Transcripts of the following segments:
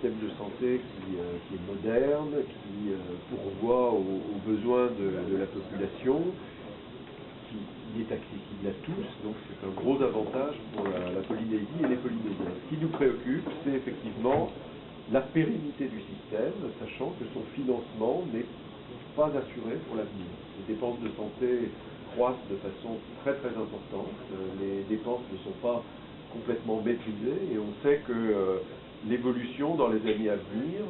système de santé qui est moderne, qui pourvoit aux besoins de la population, qui est accessible à tous, donc c'est un gros avantage pour la Polynésie et les Polynésiens. Ce qui nous préoccupe, c'est effectivement la pérennité du système, sachant que son financement n'est pas assuré pour l'avenir. Les dépenses de santé croissent de façon très très importante, les dépenses ne sont pas complètement maîtrisées et on sait que l'évolution dans les années à venir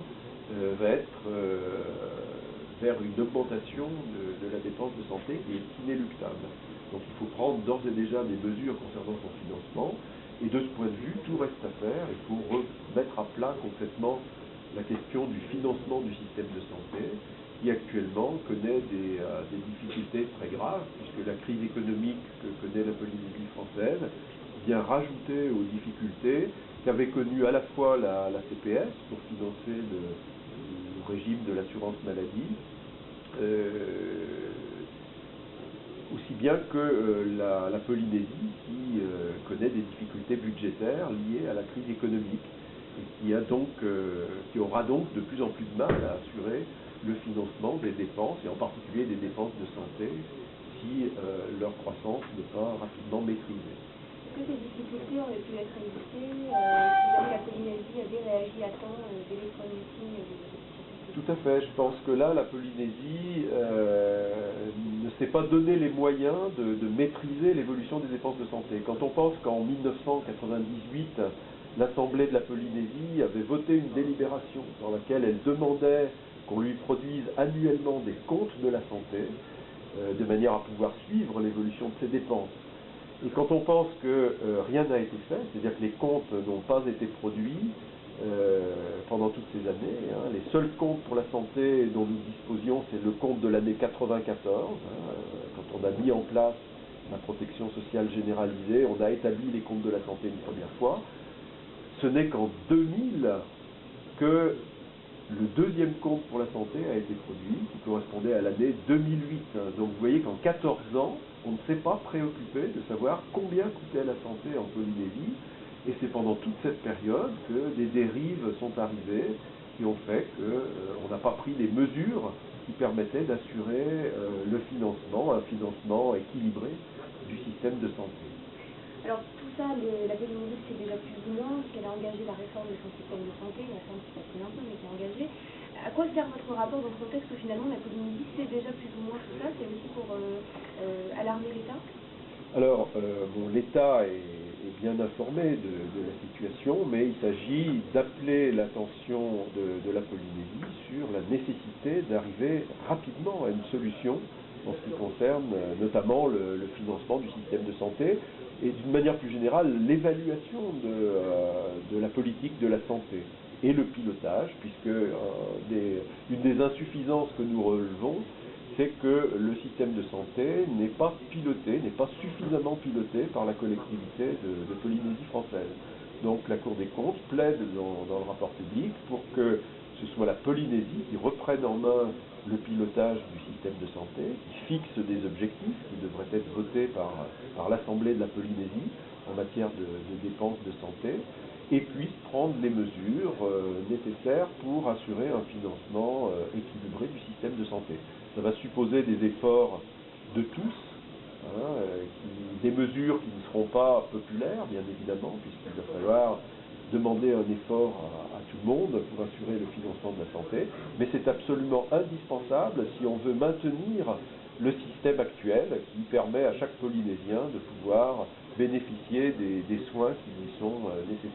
va être vers une augmentation de la dépense de santé qui est inéluctable. Donc il faut prendre d'ores et déjà des mesures concernant son financement et de ce point de vue, tout reste à faire. Il faut remettre à plat complètement la question du financement du système de santé qui actuellement connaît des difficultés très graves puisque la crise économique que connaît la Polynésie française vient rajouter aux difficultés qu'avait connues à la fois la CPS pour financer le régime de l'assurance maladie, aussi bien que la Polynésie qui connaît des difficultés budgétaires liées à la crise économique et qui aura donc de plus en plus de mal à assurer le financement des dépenses et en particulier des dépenses de santé si leur croissance n'est pas rapidement maîtrisée. Est-ce que ces difficultés auraient pu être évitées si jamais la Polynésie avait réagi à temps dès les premiers signes Tout à fait. Je pense que là, la Polynésie ne s'est pas donné les moyens de maîtriser l'évolution des dépenses de santé. Quand on pense qu'en 1998, l'Assemblée de la Polynésie avait voté une délibération dans laquelle elle demandait qu'on lui produise annuellement des comptes de la santé, de manière à pouvoir suivre l'évolution de ses dépenses. Et quand on pense que rien n'a été fait, c'est-à-dire que les comptes n'ont pas été produits pendant toutes ces années, les seuls comptes pour la santé dont nous disposions, c'est le compte de l'année 94, quand on a mis en place la protection sociale généralisée, on a établi les comptes de la santé une première fois. Ce n'est qu'en 2000 que le deuxième compte pour la santé a été produit, qui correspondait à l'année 2008. Donc vous voyez qu'en 14 ans, on ne s'est pas préoccupé de savoir combien coûtait la santé en Polynésie, et c'est pendant toute cette période que des dérives sont arrivées qui ont fait qu'on n'a pas pris les mesures qui permettaient d'assurer le financement, un financement équilibré du système de santé. Alors tout ça, la Polynésie c'est déjà plus ou moins, parce qu'elle a engagé la réforme de son système de santé, la réforme qui s'appelle un peu, mais qui est engagée. À quoi sert votre rapport dans le contexte où finalement la Polynésie sait déjà plus ou moins tout ça? C'est aussi pour alarmer l'État? Alors, l'État est bien informé de la situation, mais il s'agit d'appeler l'attention de la Polynésie sur la nécessité d'arriver rapidement à une solution en ce qui concerne notamment le financement du système de santé et d'une manière plus générale l'évaluation de la politique de la santé et le pilotage, puisque une des insuffisances que nous relevons, c'est que le système de santé n'est pas piloté, n'est pas suffisamment piloté par la collectivité de Polynésie française. Donc la Cour des comptes plaide dans le rapport public pour que ce soit la Polynésie qui reprenne en main le pilotage du système de santé, qui fixe des objectifs qui devraient être votés par l'Assemblée de la Polynésie en matière de dépenses de santé, et puisse prendre les mesures nécessaires pour assurer un financement équilibré du système de santé. Ça va supposer des efforts de tous, des mesures qui ne seront pas populaires, bien évidemment, puisqu'il va falloir demander un effort à tout le monde pour assurer le financement de la santé, mais c'est absolument indispensable si on veut maintenir le système actuel qui permet à chaque Polynésien de pouvoir bénéficier des soins qui lui sont nécessaires.